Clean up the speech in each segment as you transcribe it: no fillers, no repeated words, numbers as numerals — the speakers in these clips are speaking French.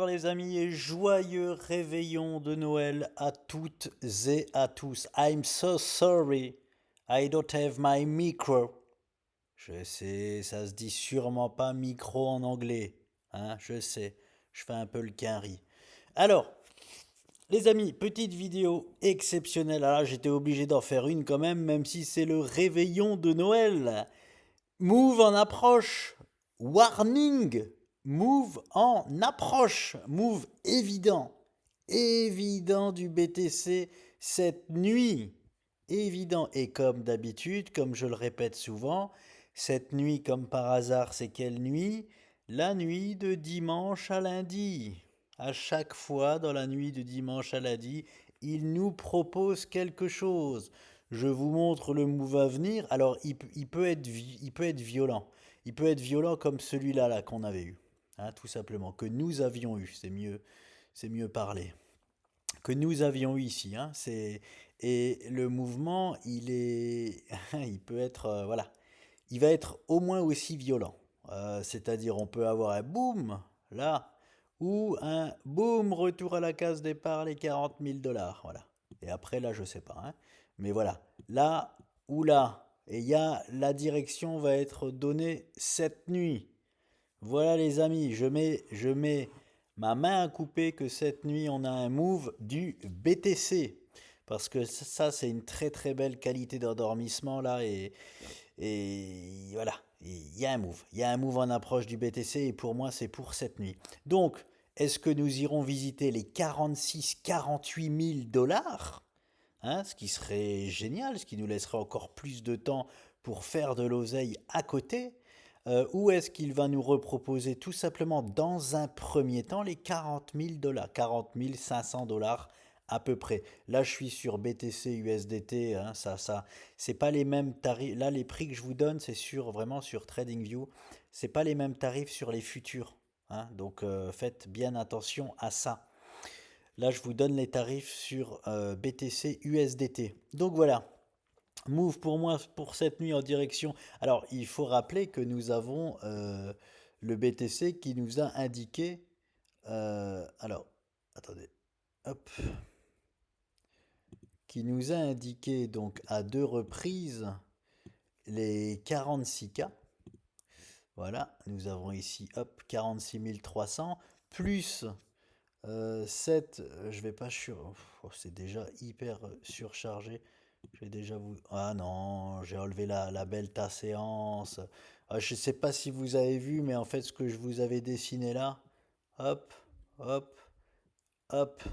Bonsoir les amis et joyeux réveillon de Noël à toutes et à tous. I'm so sorry, I don't have my micro. Je sais, ça se dit sûrement pas micro en anglais. Hein, je sais, je fais un peu le quinri. Alors, les amis, petite vidéo exceptionnelle. Alors, j'étais obligé d'en faire une quand même si c'est le réveillon de Noël. Move en approche. Warning. Move en approche. Move évident. Évident du BTC cette nuit. Évident. Et comme d'habitude, comme je le répète souvent, cette nuit, comme par hasard, c'est quelle nuit? La nuit de dimanche à lundi. À chaque fois, dans la nuit de dimanche à lundi, il nous propose quelque chose. Je vous montre le move à venir. Alors, il peut être violent. Il peut être violent comme celui-là là, qu'on avait eu. Hein, tout simplement. Que nous avions eu. C'est mieux parler. Que nous avions eu ici. Hein, et le mouvement, il est. Il peut être. Voilà. Il va être au moins aussi violent. C'est-à-dire, on peut avoir un boom, là, ou un boom, retour à la case départ, les 40 000 $. Voilà. Et après, là, je sais pas. Hein. Mais voilà. Là ou là. Et la direction va être donnée cette nuit. Voilà, les amis. Je mets ma main à couper que cette nuit, on a un move du BTC. Parce que ça, c'est une très très belle qualité d'endormissement là. Et voilà, il y a un move. Il y a un move en approche du BTC et pour moi, c'est pour cette nuit. Donc, est-ce que nous irons visiter les 46 000 $, hein, ce qui serait génial, ce qui nous laisserait encore plus de temps pour faire de l'oseille à côté, ou est-ce qu'il va nous reproposer tout simplement dans un premier temps les 40 000 $, 40 500 $ à peu près. Là, je suis sur BTC USDT, hein, c'est pas les mêmes tarifs. Là, les prix que je vous donne, c'est vraiment sur TradingView. C'est pas les mêmes tarifs sur les futurs. Hein, donc, faites bien attention à ça. Là, je vous donne les tarifs sur BTC USDT. Donc voilà, move pour moi pour cette nuit en direction. Alors, il faut rappeler que nous avons le BTC qui nous a indiqué. Alors, attendez, hop, qui nous a indiqué donc à deux reprises les 46K. Voilà, nous avons ici, hop, 46 300 plus 7, je vais pas sur. Oh, c'est déjà hyper surchargé. Je vais déjà vous. Ah non, j'ai enlevé la belle séance. Ah, je sais pas si vous avez vu, mais en fait, ce que je vous avais dessiné là, hop, hop, hop,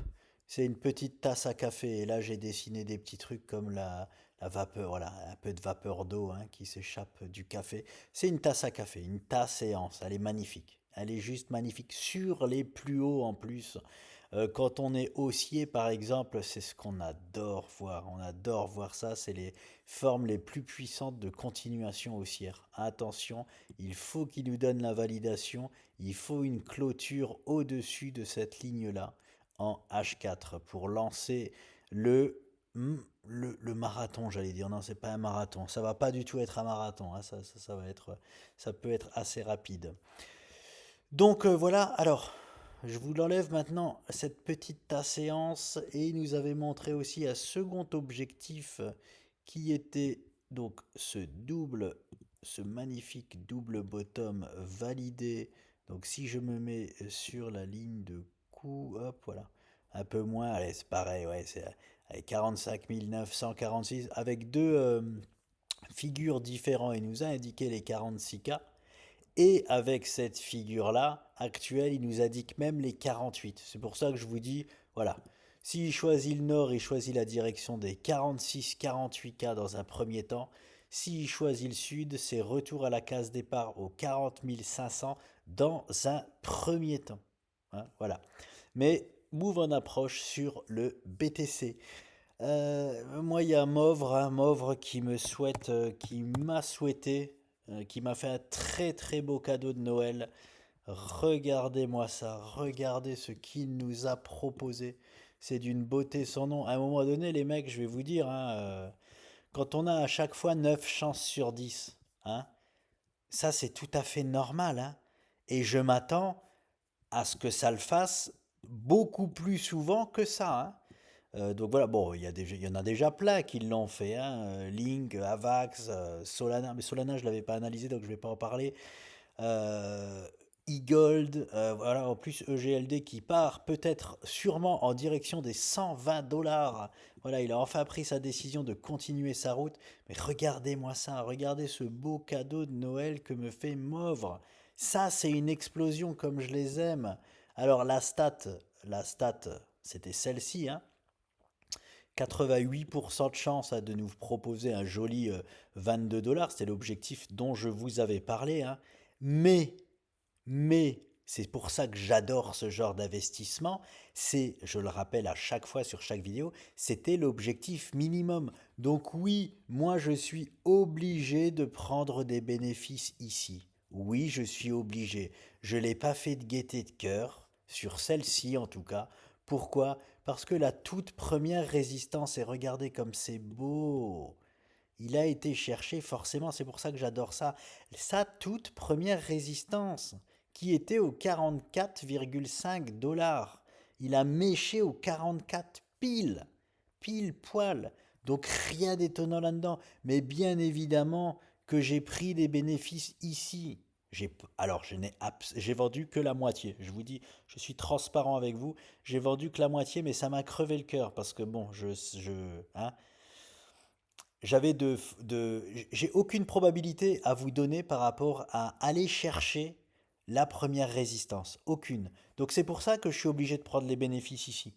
c'est une petite tasse à café. Et là, j'ai dessiné des petits trucs comme la vapeur, voilà, un peu de vapeur d'eau hein, qui s'échappe du café. C'est une tasse à café, une tasse séance. Elle est magnifique. Elle est juste magnifique. Sur les plus hauts en plus. Quand on est haussier, par exemple, c'est ce qu'on adore voir. On adore voir ça. C'est les formes les plus puissantes de continuation haussière. Attention, il faut qu'il nous donne la validation. Il faut une clôture au-dessus de cette ligne-là en H4 pour lancer le marathon, j'allais dire. Non, c'est pas un marathon. Ça va pas du tout être un marathon. Hein. Ça va être, ça peut être assez rapide. Donc voilà, alors, je vous l'enlève maintenant, cette petite séance, et il nous avait montré aussi un second objectif qui était donc ce magnifique double bottom validé. Donc si je me mets sur la ligne de coup, hop, voilà, un peu moins, allez, c'est pareil, ouais, c'est 45 946 avec deux figures différentes. Il nous a indiqué les 46K. Et avec cette figure-là, actuelle, il nous indique même les 48. C'est pour ça que je vous dis, voilà, s'il choisit le nord, il choisit la direction des 46-48K dans un premier temps. S'il choisit le sud, c'est retour à la case départ aux 40 500 dans un premier temps. Hein, voilà. Mais move en approche sur le BTC. Moi, il y a Mauvre, hein, Mauvre qui me souhaite, qui m'a souhaité, qui m'a fait un très très beau cadeau de Noël. Regardez-moi ça, regardez ce qu'il nous a proposé. C'est d'une beauté sans nom. À un moment donné, les mecs, je vais vous dire, hein, quand on a à chaque fois 9 chances sur 10, hein, ça c'est tout à fait normal. Hein, et je m'attends à ce que ça le fasse beaucoup plus souvent que ça, hein. Donc voilà, bon, il y en a déjà plein qui l'ont fait, hein, Link, Avax, Solana, mais Solana je l'avais pas analysé donc je vais pas en parler. euh, E-Gold, voilà, en plus EGLD qui part peut-être sûrement en direction des 120 $. Voilà, il a enfin pris sa décision de continuer sa route. Mais regardez-moi ça, regardez ce beau cadeau de Noël que me fait Mauvre. Ça, c'est une explosion comme je les aime. Alors la stat, c'était celle-ci, hein. 88% de chance, hein, de nous proposer un joli 22 $. C'était l'objectif dont je vous avais parlé, hein. Mais mais c'est pour ça que j'adore ce genre d'investissement. C'est, je le rappelle à chaque fois sur chaque vidéo, c'était l'objectif minimum. Donc oui, moi je suis obligé de prendre des bénéfices ici. Oui, je suis obligé. Je ne l'ai pas fait de gaieté de cœur, sur celle-ci en tout cas. Pourquoi? Parce que la toute première résistance, et regardez comme c'est beau. Il a été cherché forcément, c'est pour ça que j'adore ça. Sa toute première résistance, qui était au 44,5 $. Il a méché au 44 pile, pile poil. Donc rien d'étonnant là-dedans. Mais bien évidemment que j'ai pris des bénéfices ici. Alors, j'ai vendu que la moitié. Je vous dis, je suis transparent avec vous. J'ai vendu que la moitié, mais ça m'a crevé le cœur parce que bon, hein, j'avais j'ai aucune probabilité à vous donner par rapport à aller chercher la première résistance. Aucune. Donc c'est pour ça que je suis obligé de prendre les bénéfices ici.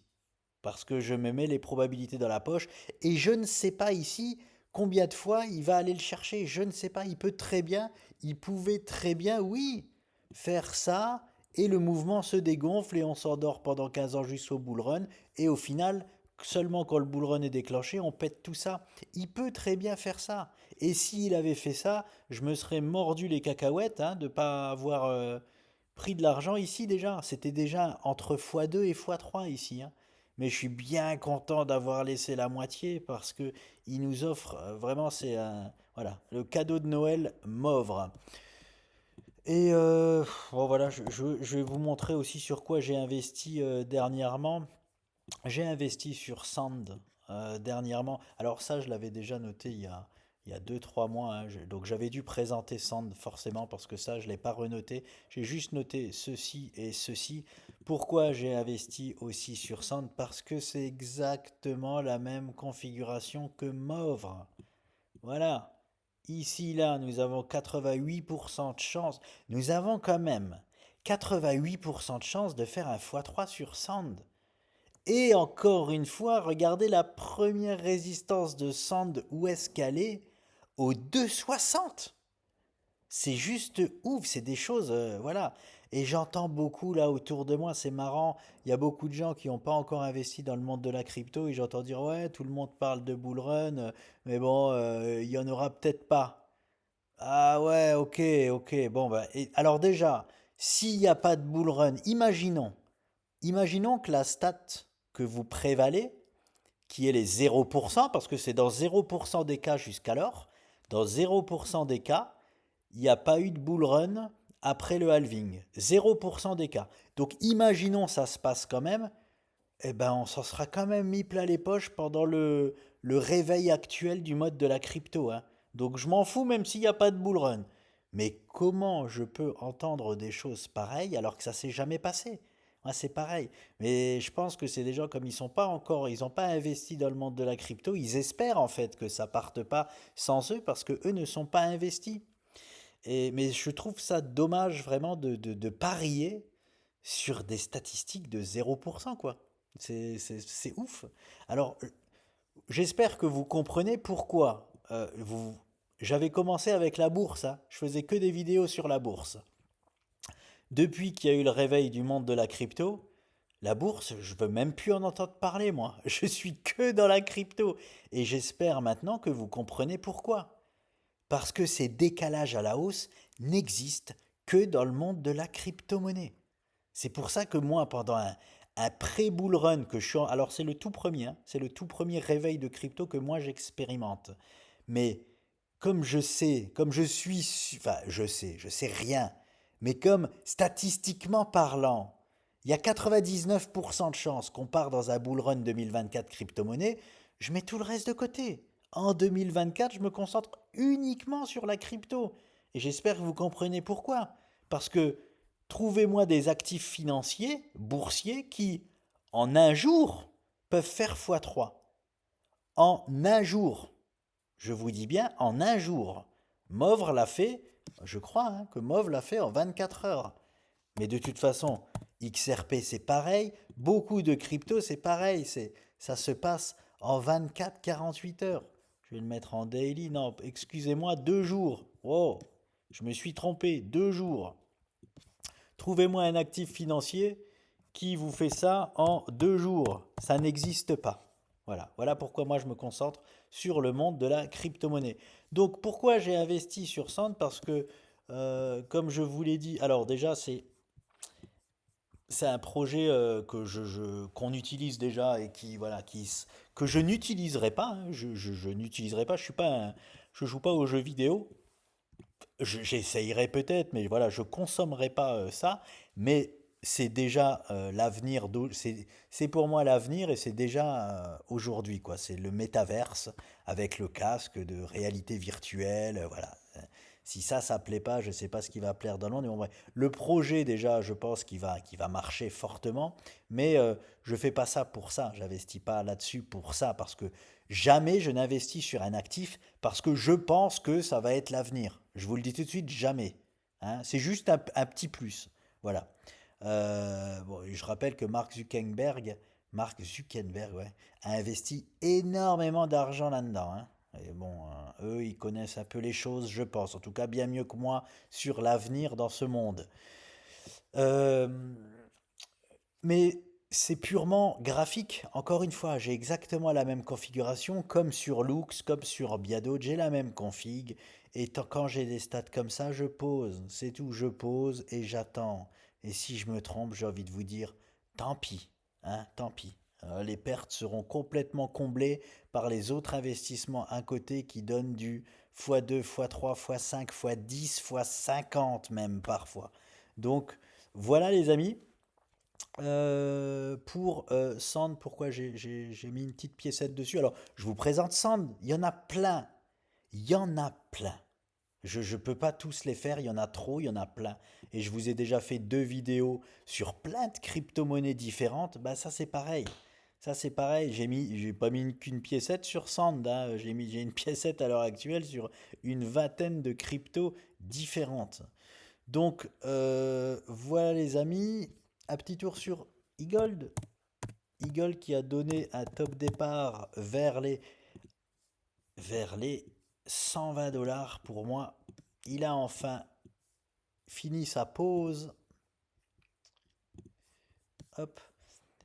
Parce que je me mets les probabilités dans la poche et je ne sais pas ici combien de fois il va aller le chercher. Je ne sais pas. Il pouvait très bien, oui, faire ça et le mouvement se dégonfle et on s'endort pendant 15 ans jusqu'au bull run et au final, seulement quand le bull run est déclenché, on pète tout ça. Il peut très bien faire ça. Et s'il avait fait ça, je me serais mordu les cacahuètes, hein, de ne pas avoir pris de l'argent ici déjà. C'était déjà entre x2 et x3 ici, hein. Mais je suis bien content d'avoir laissé la moitié parce que il nous offre vraiment, c'est un, voilà, le cadeau de Noël Mauvre. Et bon voilà, je vais vous montrer aussi sur quoi j'ai investi dernièrement. J'ai investi sur Sand dernièrement. Alors ça, je l'avais déjà noté il y a 2 3 mois, hein. Donc j'avais dû présenter Sand forcément parce que ça, je ne l'ai pas renoté. J'ai juste noté ceci et ceci. Pourquoi j'ai investi aussi sur Sand? Parce que c'est exactement la même configuration que Mauvre. Voilà. Ici, là, nous avons 88% de chance. Nous avons quand même 88% de chance de faire un x3 sur Sand. Et encore une fois, regardez la première résistance de Sand, où est-ce qu'elle est? Au 2,60. C'est juste ouf, c'est des choses, voilà. Et j'entends beaucoup là autour de moi, c'est marrant, il y a beaucoup de gens qui n'ont pas encore investi dans le monde de la crypto et j'entends dire ouais, tout le monde parle de bull run, mais bon, il y en aura peut-être pas. Ah ouais, ok, ok, bon bah, alors déjà, s'il n'y a pas de bull run, imaginons que la stat que vous prévalez, qui est les 0%, parce que c'est dans 0% des cas jusqu'alors, dans 0% des cas, il n'y a pas eu de bull run après le halving. 0% des cas. Donc imaginons ça se passe quand même, eh ben on s'en sera quand même mis plein les poches pendant le réveil actuel du mode de la crypto, hein. Donc je m'en fous même s'il n'y a pas de bull run. Mais comment je peux entendre des choses pareilles alors que ça s'est jamais passé? Moi, c'est pareil. Mais je pense que c'est des gens comme ils sont pas encore, ils n'ont pas investi dans le monde de la crypto, ils espèrent en fait que ça parte pas sans eux parce que eux ne sont pas investis. Mais je trouve ça dommage vraiment de parier sur des statistiques de 0%, quoi. C'est ouf. Alors, j'espère que vous comprenez pourquoi j'avais commencé avec la bourse, hein. Je faisais que des vidéos sur la bourse. Depuis qu'il y a eu le réveil du monde de la crypto, la bourse, je veux même plus en entendre parler, moi. Je suis que dans la crypto. Et j'espère maintenant que vous comprenez pourquoi. Parce que ces décalages à la hausse n'existent que dans le monde de la crypto-monnaie. C'est pour ça que moi, pendant un pré-bull run que je suis alors c'est le tout premier, hein, c'est le tout premier réveil de crypto que moi j'expérimente. Mais comme je sais, comme je sais rien, mais comme statistiquement parlant, Il y a 99% de chances qu'on part dans un bull run 2024 crypto-monnaie, je mets tout le reste de côté. En 2024, je me concentre uniquement sur la crypto. Et j'espère que vous comprenez pourquoi. Parce que trouvez-moi des actifs financiers, boursiers, qui, en un jour, peuvent faire x3. En un jour. Je vous dis bien en un jour. Mauve l'a fait, je crois que Mauve l'a fait en 24 heures. Mais de toute façon, XRP c'est pareil, beaucoup de crypto c'est pareil, ça se passe en 24-48 heures. Je vais le mettre en daily, non, excusez-moi, 2 jours. Oh, je me suis trompé, 2 jours. Trouvez-moi un actif financier qui vous fait ça en 2 jours. Ça n'existe pas. Voilà pourquoi moi je me concentre sur le monde de la crypto-monnaie. Donc pourquoi j'ai investi sur Sand? Parce que, comme je vous l'ai dit, alors déjà c'est un projet qu'on utilise déjà et qui, voilà, que je n'utiliserai pas, hein. Je n'utiliserai pas, je joue pas aux jeux vidéo. J'essayerai peut-être, mais voilà, je consommerai pas ça. Mais c'est déjà l'avenir, c'est pour moi l'avenir et c'est déjà aujourd'hui, quoi. C'est le métaverse avec le casque de réalité virtuelle, voilà. Si ça plaît pas, je sais pas ce qui va plaire dans le monde. Mais bon, bref. Le projet déjà, je pense qu'il va marcher fortement, mais je fais pas ça pour ça. J'investis pas là-dessus pour ça parce que jamais je n'investis sur un actif parce que je pense que ça va être l'avenir. Je vous le dis tout de suite, jamais. Hein, c'est juste un petit plus. Voilà. Bon, je rappelle que Mark Zuckerberg, ouais, a investi énormément d'argent là-dedans. Hein. Et bon, eux, ils connaissent un peu les choses, je pense. En tout cas, bien mieux que moi sur l'avenir dans ce monde. Euh, mais c'est purement graphique. Encore une fois, j'ai exactement la même configuration, comme sur Loox, comme sur Biado, j'ai la même config. Et quand j'ai des stats comme ça, je pose. C'est tout, je pose et j'attends. Et si je me trompe, j'ai envie de vous dire, tant pis, hein, tant pis. Les pertes seront complètement comblées par les autres investissements à côté qui donnent du x2, x3, x5, x10, x50 même parfois. Donc voilà les amis. Pour Sand, pourquoi j'ai mis une petite piécette dessus? Alors, je vous présente Sand, il y en a plein. Il y en a plein. Je ne peux pas tous les faire, il y en a trop, il y en a plein. Et je vous ai déjà fait 2 vidéos sur plein de crypto-monnaies différentes. Bah ça c'est pareil. Ça c'est pareil. J'ai pas mis qu'une piécette sur Sand, hein. J'ai une piécette à l'heure actuelle sur une vingtaine de cryptos différentes. Donc voilà les amis, un petit tour sur Eagle. Eagle qui a donné un top départ vers les 120 dollars pour moi. Il a enfin fini sa pause. Hop.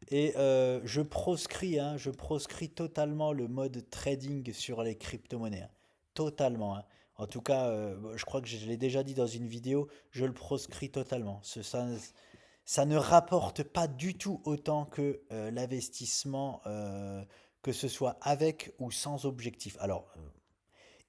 Et je proscris totalement le mode trading sur les crypto-monnaies, hein. Totalement, hein. En tout cas, je crois que je l'ai déjà dit dans une vidéo, je le proscris totalement. Ça ne rapporte pas du tout autant que l'investissement, que ce soit avec ou sans objectif. Alors,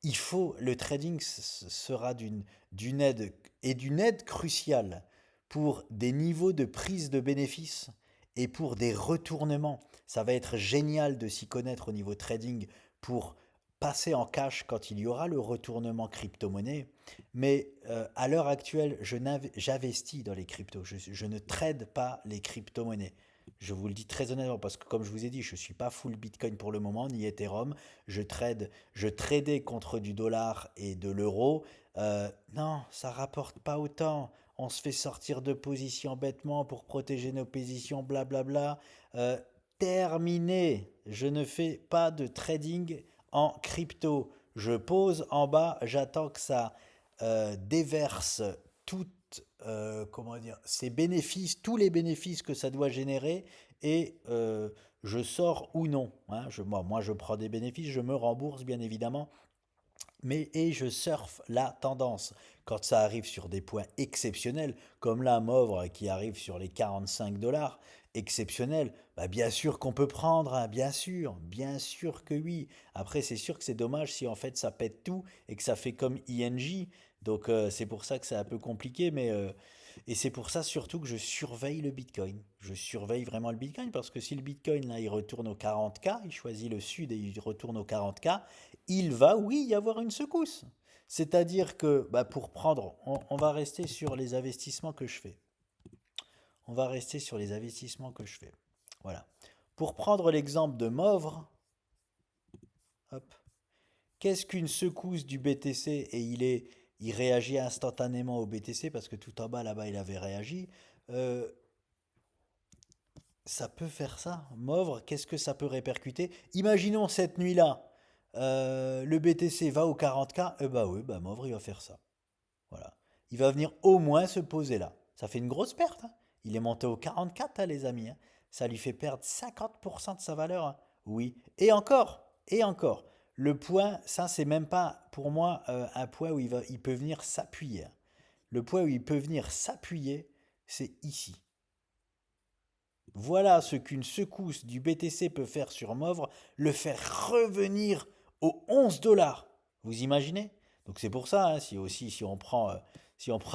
le trading sera d'une aide et d'une aide cruciale pour des niveaux de prise de bénéfices et pour des retournements. Ça va être génial de s'y connaître au niveau trading pour passer en cash quand il y aura le retournement crypto-monnaie. Mais à l'heure actuelle, j'investis dans les cryptos. Je ne trade pas les crypto-monnaies. Je vous le dis très honnêtement parce que comme je vous ai dit, je ne suis pas full Bitcoin pour le moment, ni Ethereum. Je tradais contre du dollar et de l'euro. Non, ça rapporte pas autant. On se fait sortir de position bêtement pour protéger nos positions, blablabla. Terminé. Je ne fais pas de trading en crypto. Je pose en bas, j'attends que ça déverse toutes, comment dire, ses bénéfices, tous les bénéfices que ça doit générer et je sors ou non. Hein. Moi, je prends des bénéfices, je me rembourse bien évidemment, et je surfe la tendance. Quand ça arrive sur des points exceptionnels, comme la Mauvre qui arrive sur les 45 dollars, exceptionnel, bah bien sûr qu'on peut prendre, hein, bien sûr que oui. Après, c'est sûr que c'est dommage si en fait ça pète tout et que ça fait comme INJ. Donc c'est pour ça que c'est un peu compliqué, mais Et c'est pour ça surtout que je surveille le Bitcoin. Je surveille vraiment le Bitcoin parce que si le Bitcoin, là, il retourne aux 40K, il choisit le sud et il retourne aux 40K, il va, oui, y avoir une secousse. C'est-à-dire que, bah, pour prendre, on va rester sur les investissements que je fais. On va rester sur les investissements que je fais. Voilà. Pour prendre l'exemple de Movre, hop, qu'est-ce qu'une secousse du BTC et il réagit instantanément au BTC parce que tout en bas là-bas il avait réagi. Euh, Ça peut faire ça. Movre, qu'est-ce que ça peut répercuter? Imaginons cette nuit-là, le BTC va au 40K, eh bah oui, bah Movre il va faire ça. Voilà. Il va venir au moins se poser là. Ça fait une grosse perte, hein. Il est monté au 44, hein, les amis, hein. Ça lui fait perdre 50% de sa valeur, hein. Oui. Et encore, et encore. Le point, ça c'est même pas pour moi un point où il peut venir s'appuyer, hein. Le point où il peut venir s'appuyer, c'est ici. Voilà ce qu'une secousse du BTC peut faire sur Movre, le faire revenir aux 11 dollars. Vous imaginez? Donc c'est pour ça, hein, si on prend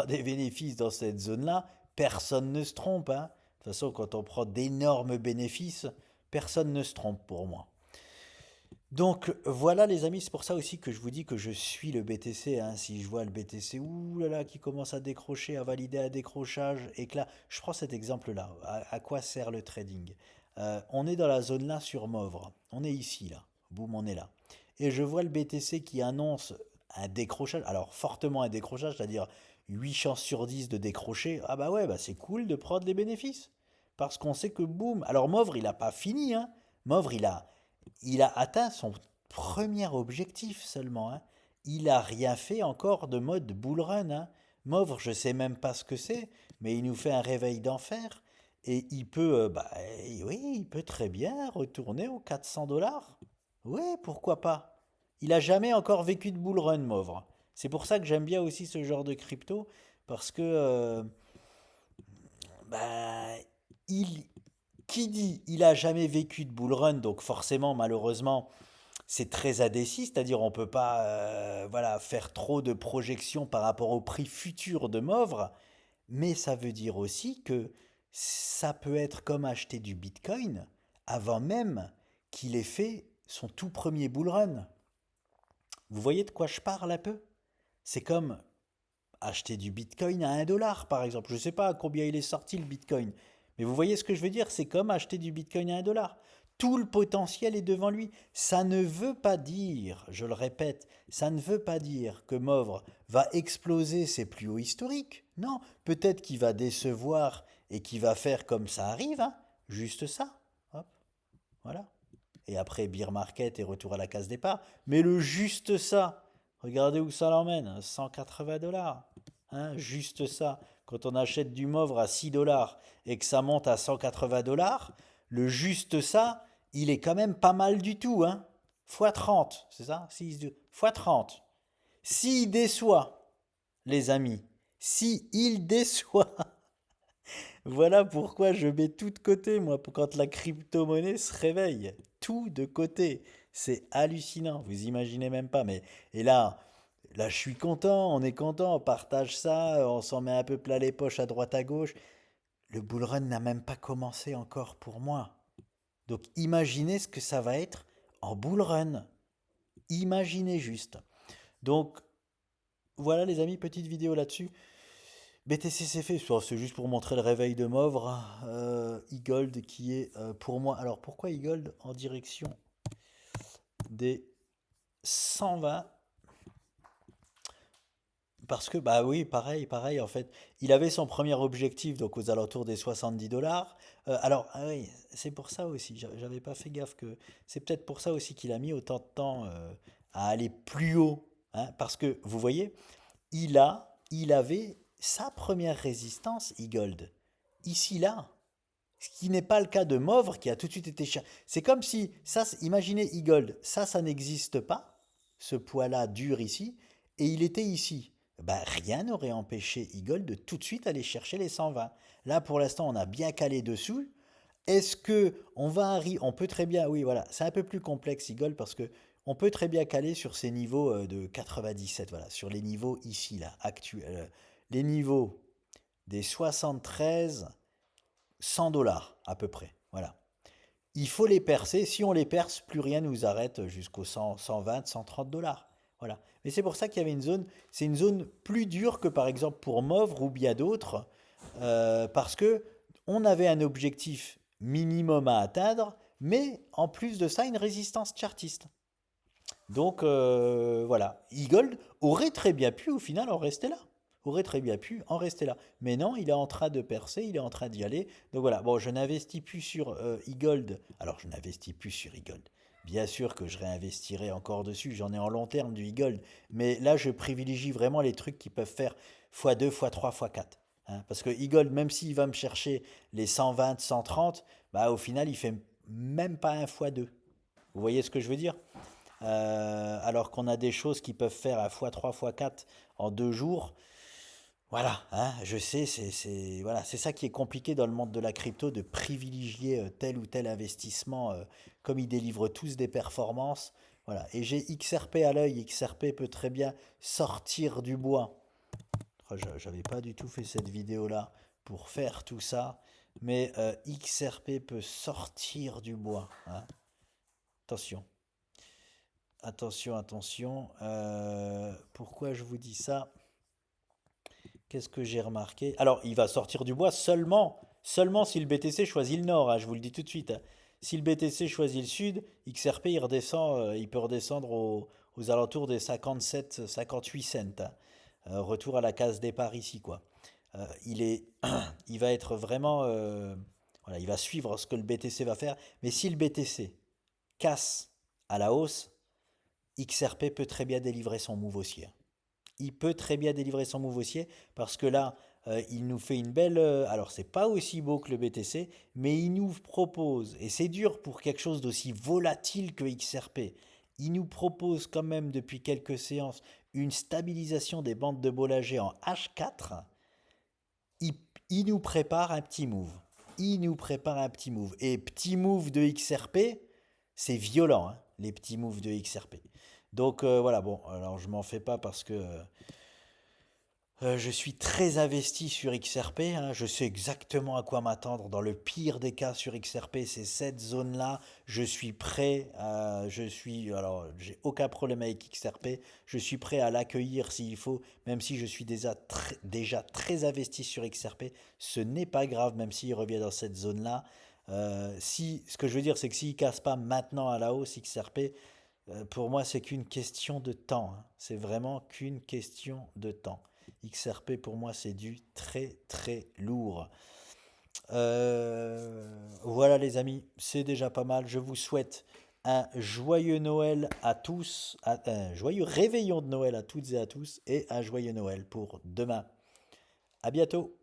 des bénéfices dans cette zone-là, personne ne se trompe, hein. De toute façon, quand on prend d'énormes bénéfices, personne ne se trompe pour moi. Donc voilà les amis, c'est pour ça aussi que je vous dis que je suis le BTC, hein. Si je vois le BTC, ouh là là, qui commence à décrocher, à valider un décrochage, et que là, je prends cet exemple-là, à quoi sert le trading? On est dans la zone là sur Movre, on est ici là, boum, on est là. Et je vois le BTC qui annonce un décrochage, alors fortement un décrochage, c'est-à-dire 8 chances sur 10 de décrocher, ah bah ouais, bah c'est cool de prendre les bénéfices. Parce qu'on sait que boum, alors Movre il n'a pas fini, hein. Movre il a atteint son premier objectif seulement, hein. Il a rien fait encore de mode bull run, hein. Movre, je sais même pas ce que c'est, mais il nous fait un réveil d'enfer. Et il peut, bah oui, il peut très bien retourner aux 400 dollars. Oui, pourquoi pas. Il a jamais encore vécu de bull run, Movre. C'est pour ça que j'aime bien aussi ce genre de crypto, parce que bah, il, qui dit il a jamais vécu de bull run, donc forcément, malheureusement, c'est très indécis, c'est-à-dire on ne peut pas voilà, faire trop de projections par rapport au prix futur de Movre, mais ça veut dire aussi que ça peut être comme acheter du Bitcoin avant même qu'il ait fait son tout premier bull run. Vous voyez de quoi je parle un peu? C'est comme acheter du Bitcoin à 1 dollar par exemple. Je ne sais pas à combien il est sorti le Bitcoin, mais vous voyez ce que je veux dire? C'est comme acheter du Bitcoin à 1 dollar. Tout le potentiel est devant lui. Ça ne veut pas dire, je le répète, ça ne veut pas dire que Movre va exploser ses plus hauts historiques. Non, peut-être qu'il va décevoir et qu'il va faire comme ça arrive, hein. Juste ça. Hop, voilà. Et après, beer market et retour à la case départ. Mais le juste ça, regardez où ça l'emmène, 180 dollars. Hein, juste ça. Quand on achète du Movre à 6 dollars et que ça monte à 180 dollars, le juste ça, il est quand même pas mal du tout, hein. Fois 30, c'est ça? Fois 30. S'il déçoit, les amis, si il déçoit, voilà pourquoi je mets tout de côté, moi, quand la crypto-monnaie se réveille. Tout de côté. C'est hallucinant, vous imaginez même pas. Mais, et là, je suis content, on est content, on partage ça, on s'en met un peu plein les poches à droite à gauche. Le bull run n'a même pas commencé encore pour moi. Donc imaginez ce que ça va être en bull run. Imaginez juste. Donc voilà les amis, petite vidéo là-dessus. BTC c'est fait, c'est juste pour montrer le réveil de Movre. E-Gold qui est pour moi. Alors pourquoi E-Gold en direction des 120? Parce que bah oui, pareil en fait. Il avait son premier objectif donc aux alentours des 70 dollars. Alors ah oui, c'est pour ça aussi. J'avais pas fait gaffe que c'est peut-être pour ça aussi qu'il a mis autant de temps à aller plus haut, hein. Parce que vous voyez, il avait sa première résistance, E-Gold, ici là. Ce qui n'est pas le cas de Movre qui a tout de suite été cher. C'est comme si, ça, imaginez E-Gold, ça n'existe pas, ce poids-là dur ici, et il était ici. Ben, rien n'aurait empêché E-Gold de tout de suite aller chercher les 120. Là, pour l'instant, on a bien calé dessous. Est-ce que on peut très bien, oui, voilà, c'est un peu plus complexe E-Gold parce que on peut très bien caler sur ces niveaux de 97, voilà, sur les niveaux ici, là, actuels, les niveaux des 73 $100 à peu près. Voilà. Il faut les percer. Si on les perce, plus rien ne nous arrête jusqu'aux 100, 120, $130. Voilà. Mais c'est pour ça qu'il y avait une zone. C'est une zone plus dure que par exemple pour Movre ou bien d'autres, parce que on avait un objectif minimum à atteindre, mais en plus de ça, une résistance chartiste. Donc voilà, Eagle aurait très bien pu au final en rester là. Aurait très bien pu en rester là. Mais non, il est en train de percer, il est en train d'y aller. Donc voilà, bon, je n'investis plus sur e-gold. Alors je n'investis plus sur e-gold. Bien sûr que je réinvestirai encore dessus, j'en ai en long terme du e-gold. Mais là, je privilégie vraiment les trucs qui peuvent faire x2, x3, x4. Hein. Parce que e-gold, même s'il va me chercher les 120, 130, bah, au final, il fait même pas un x2. Vous voyez ce que je veux dire? Alors qu'on a des choses qui peuvent faire à x3, x4 en 2 jours. Voilà, hein, je sais, voilà, c'est ça qui est compliqué dans le monde de la crypto, de privilégier tel ou tel investissement, comme ils délivrent tous des performances. Voilà, et j'ai XRP à l'œil, XRP peut très bien sortir du bois. Oh, j'avais pas du tout fait cette vidéo-là pour faire tout ça, mais XRP peut sortir du bois. Hein. Attention. Attention, attention. Pourquoi je vous dis ça? Qu'est-ce que j'ai remarqué? Alors, il va sortir du bois seulement si le BTC choisit le nord, hein, je vous le dis tout de suite. Hein. Si le BTC choisit le sud, XRP il redescend, il peut redescendre aux alentours des 57, 58 cents. Hein. Retour à la case départ ici, quoi. Il est, il va être vraiment, voilà, il va suivre ce que le BTC va faire. Mais si le BTC casse à la hausse, XRP peut très bien délivrer son move haussier. Il peut très bien délivrer son move haussier parce que là, il nous fait une belle. Alors, c'est pas aussi beau que le BTC, mais il nous propose, et c'est dur pour quelque chose d'aussi volatile que XRP, il nous propose quand même depuis quelques séances une stabilisation des bandes de Bollinger en H4. Il, il nous prépare un petit move. Il nous prépare un petit move. Et petit move de XRP, c'est violent, hein, les petits moves de XRP. Donc voilà, bon, alors je m'en fais pas parce que je suis très investi sur XRP. Hein. Je sais exactement à quoi m'attendre. Dans le pire des cas sur XRP, c'est cette zone-là. Je suis prêt. Alors, j'ai aucun problème avec XRP. Je suis prêt à l'accueillir s'il faut, même si je suis déjà très investi sur XRP. Ce n'est pas grave, même s'il revient dans cette zone-là. Ce que je veux dire, c'est que s'il casse pas maintenant à la hausse XRP, pour moi, c'est qu'une question de temps. Hein. C'est vraiment qu'une question de temps. XRP, pour moi, c'est du très très lourd. Voilà les amis, c'est déjà pas mal. Je vous souhaite un joyeux Noël à tous, un joyeux réveillon de Noël à toutes et à tous, et un joyeux Noël pour demain. À bientôt.